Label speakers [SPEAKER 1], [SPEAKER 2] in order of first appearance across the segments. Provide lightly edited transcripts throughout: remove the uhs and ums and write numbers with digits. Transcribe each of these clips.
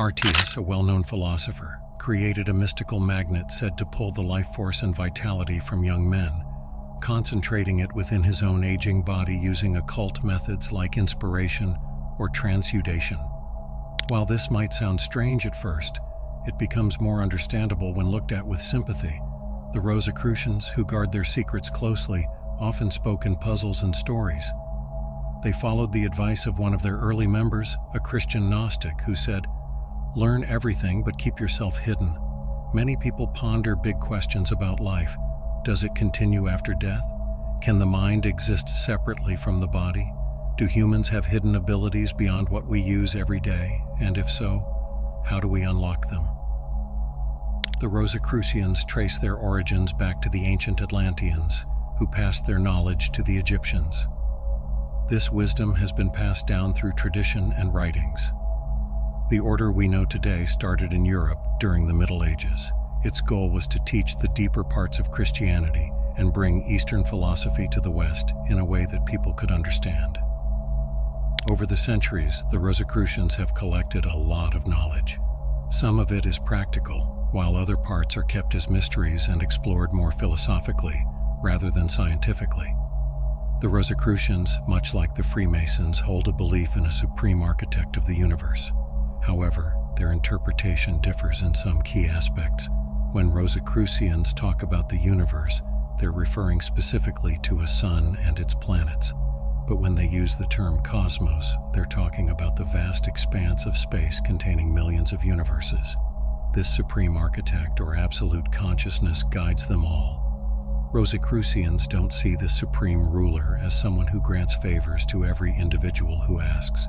[SPEAKER 1] Artius, a well-known philosopher, created a mystical magnet said to pull the life force and vitality from young men, concentrating it within his own aging body using occult methods like inspiration or transudation. While this might sound strange at first, it becomes more understandable when looked at with sympathy. The Rosicrucians, who guard their secrets closely, often spoke in puzzles and stories. They followed the advice of one of their early members, a Christian Gnostic, who said, "Learn everything but keep yourself hidden." Many people ponder big questions about life. Does it continue after death? Can the mind exist separately from the body? Do humans have hidden abilities beyond what we use every day? And if so, how do we unlock them? The Rosicrucians trace their origins back to the ancient Atlanteans, who passed their knowledge to the Egyptians. This wisdom has been passed down through tradition and writings. The order we know today started in Europe during the Middle Ages. Its goal was to teach the deeper parts of Christianity and bring Eastern philosophy to the West in a way that people could understand. Over the centuries, the Rosicrucians have collected a lot of knowledge. Some of it is practical, while other parts are kept as mysteries and explored more philosophically rather than scientifically. The Rosicrucians, much like the Freemasons, hold a belief in a supreme architect of the universe. However, their interpretation differs in some key aspects. When Rosicrucians talk about the universe, they're referring specifically to a sun and its planets. But when they use the term cosmos, they're talking about the vast expanse of space containing millions of universes. This supreme architect or absolute consciousness guides them all. Rosicrucians don't see the supreme ruler as someone who grants favors to every individual who asks.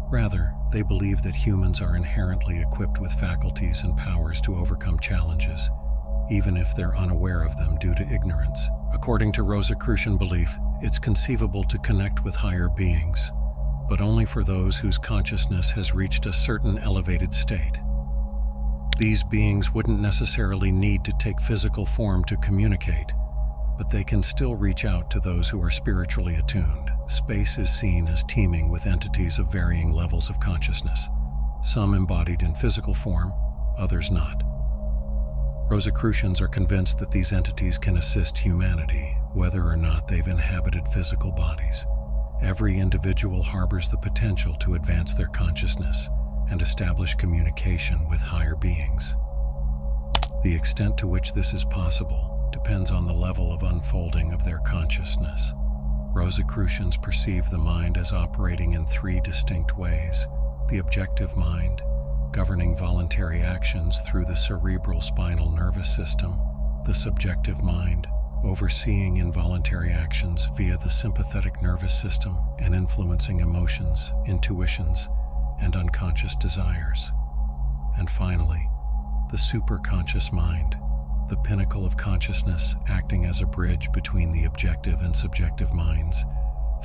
[SPEAKER 1] Rather, they believe that humans are inherently equipped with faculties and powers to overcome challenges, even if they're unaware of them due to ignorance. According to Rosicrucian belief, it's conceivable to connect with higher beings, but only for those whose consciousness has reached a certain elevated state. These beings wouldn't necessarily need to take physical form to communicate, but they can still reach out to those who are spiritually attuned. Space is seen as teeming with entities of varying levels of consciousness, some embodied in physical form, others not. Rosicrucians are convinced that these entities can assist humanity, whether or not they've inhabited physical bodies. Every individual harbors the potential to advance their consciousness and establish communication with higher beings. The extent to which this is possible depends on the level of unfolding of their consciousness. Rosicrucians perceive the mind as operating in three distinct ways: the objective mind, governing voluntary actions through the cerebral spinal nervous system; the subjective mind, overseeing involuntary actions via the sympathetic nervous system and influencing emotions, intuitions, and unconscious desires; and finally, the superconscious mind, the pinnacle of consciousness acting as a bridge between the objective and subjective minds,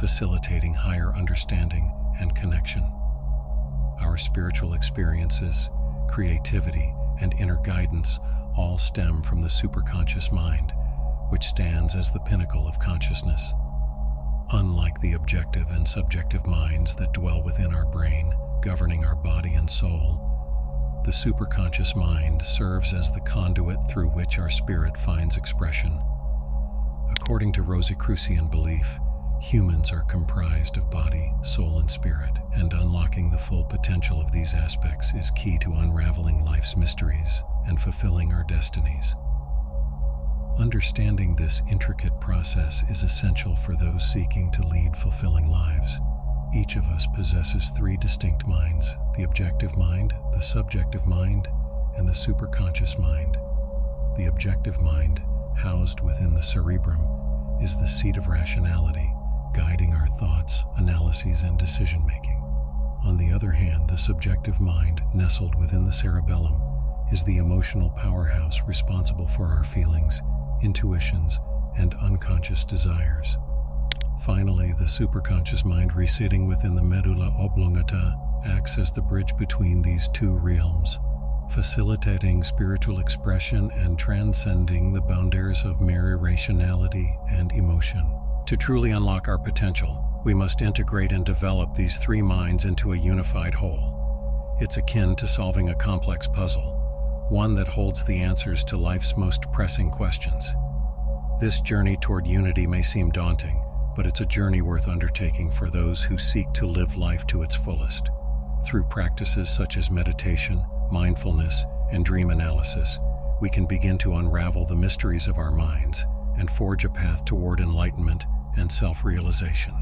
[SPEAKER 1] facilitating higher understanding and connection. Our spiritual experiences, creativity, and inner guidance all stem from the superconscious mind, which stands as the pinnacle of consciousness. Unlike the objective and subjective minds that dwell within our brain, governing our body and soul, the superconscious mind serves as the conduit through which our spirit finds expression. According to Rosicrucian belief, humans are comprised of body, soul, and spirit, and unlocking the full potential of these aspects is key to unraveling life's mysteries and fulfilling our destinies. Understanding this intricate process is essential for those seeking to lead fulfilling lives. Each of us possesses three distinct minds: the objective mind, the subjective mind, and the superconscious mind. The objective mind, housed within the cerebrum, is the seat of rationality, guiding our thoughts, analyses, and decision-making. On the other hand, the subjective mind, nestled within the cerebellum, is the emotional powerhouse responsible for our feelings, intuitions, and unconscious desires. Finally, the superconscious mind, residing within the medulla oblongata, acts as the bridge between these two realms, facilitating spiritual expression and transcending the boundaries of mere rationality and emotion. To truly unlock our potential, we must integrate and develop these three minds into a unified whole. It's akin to solving a complex puzzle, one that holds the answers to life's most pressing questions. This journey toward unity may seem daunting, but it's a journey worth undertaking for those who seek to live life to its fullest. Through practices such as meditation, mindfulness, and dream analysis, we can begin to unravel the mysteries of our minds and forge a path toward enlightenment and self-realization.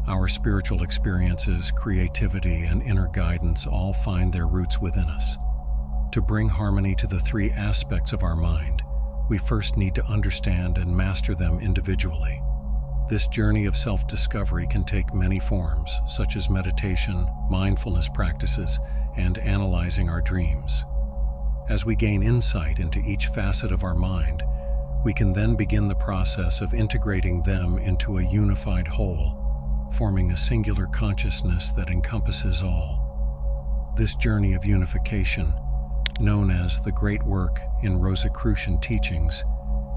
[SPEAKER 1] Our spiritual experiences, creativity, and inner guidance all find their roots within us. To bring harmony to the three aspects of our mind, we first need to understand and master them individually. This journey of self-discovery can take many forms, such as meditation, mindfulness practices, and analyzing our dreams. As we gain insight into each facet of our mind, we can then begin the process of integrating them into a unified whole, forming a singular consciousness that encompasses all. This journey of unification, known as the great work in Rosicrucian teachings,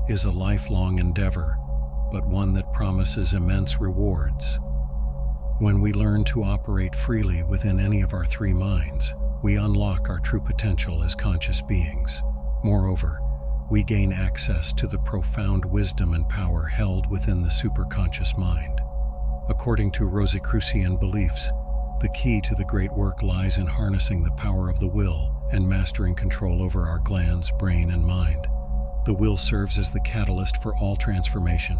[SPEAKER 1] is a lifelong endeavor, but one that promises immense rewards. When we learn to operate freely within any of our three minds, we unlock our true potential as conscious beings. Moreover, we gain access to the profound wisdom and power held within the superconscious mind. According to Rosicrucian beliefs, the key to the great work lies in harnessing the power of the will and mastering control over our glands, brain, and mind. The will serves as the catalyst for all transformation,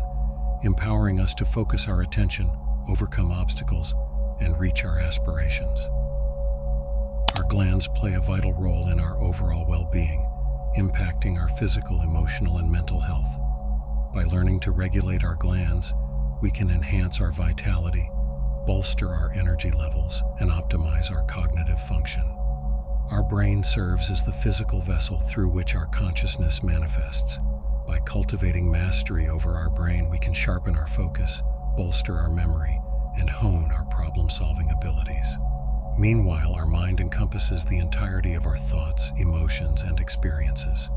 [SPEAKER 1] empowering us to focus our attention, overcome obstacles, and reach our aspirations. Our glands play a vital role in our overall well-being, impacting our physical, emotional, and mental health. By learning to regulate our glands, we can enhance our vitality, bolster our energy levels, and optimize our cognitive function. Our brain serves as the physical vessel through which our consciousness manifests. By cultivating mastery over our brain, we can sharpen our focus, bolster our memory, and hone our problem-solving abilities. Meanwhile, our mind encompasses the entirety of our thoughts, emotions, and experiences.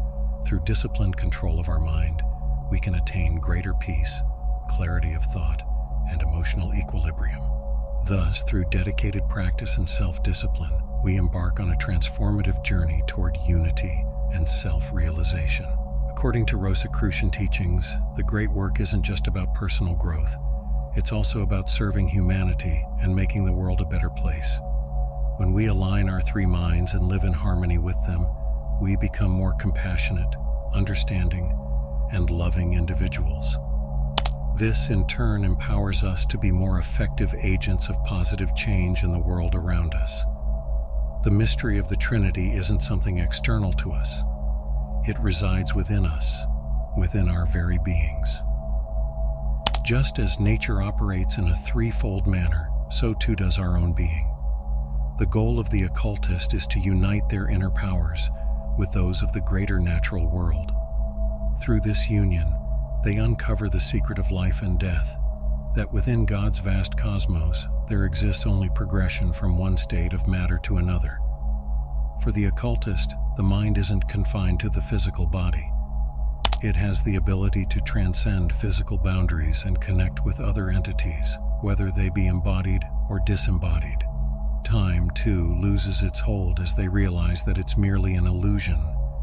[SPEAKER 1] Through disciplined control of our mind, we can attain greater peace, clarity of thought, and emotional equilibrium. Thus, through dedicated practice and self-discipline, we embark on a transformative journey toward unity and self-realization. According to Rosicrucian teachings, the great work isn't just about personal growth. It's also about serving humanity and making the world a better place. When we align our three minds and live in harmony with them, we become more compassionate, understanding, and loving individuals. This, in turn, empowers us to be more effective agents of positive change in the world around us. The mystery of the Trinity isn't something external to us. It resides within us, within our very beings. Just as nature operates in a threefold manner, so too does our own being. The goal of the occultist is to unite their inner powers with those of the greater natural world. Through this union, they uncover the secret of life and death, that within God's vast cosmos, there exists only progression from one state of matter to another. For the occultist, the mind isn't confined to the physical body. It has the ability to transcend physical boundaries and connect with other entities, whether they be embodied or disembodied. Time, too, loses its hold as they realize that it's merely an illusion,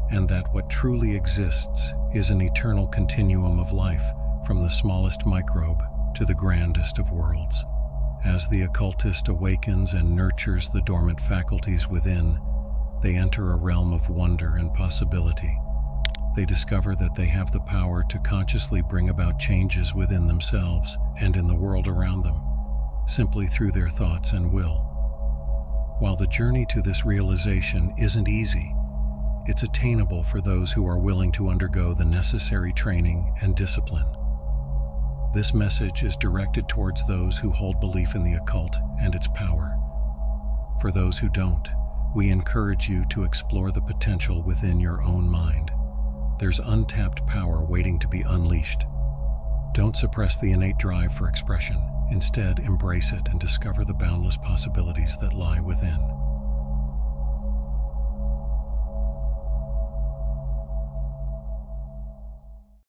[SPEAKER 1] and that what truly exists is an eternal continuum of life, from the smallest microbe to the grandest of worlds. As the occultist awakens and nurtures the dormant faculties within, they enter a realm of wonder and possibility. They discover that they have the power to consciously bring about changes within themselves and in the world around them, simply through their thoughts and will. While the journey to this realization isn't easy, it's attainable for those who are willing to undergo the necessary training and discipline. This message is directed towards those who hold belief in the occult and its power. For those who don't, we encourage you to explore the potential within your own mind. There's untapped power waiting to be unleashed. Don't suppress the innate drive for expression. Instead, embrace it and discover the boundless possibilities that lie within.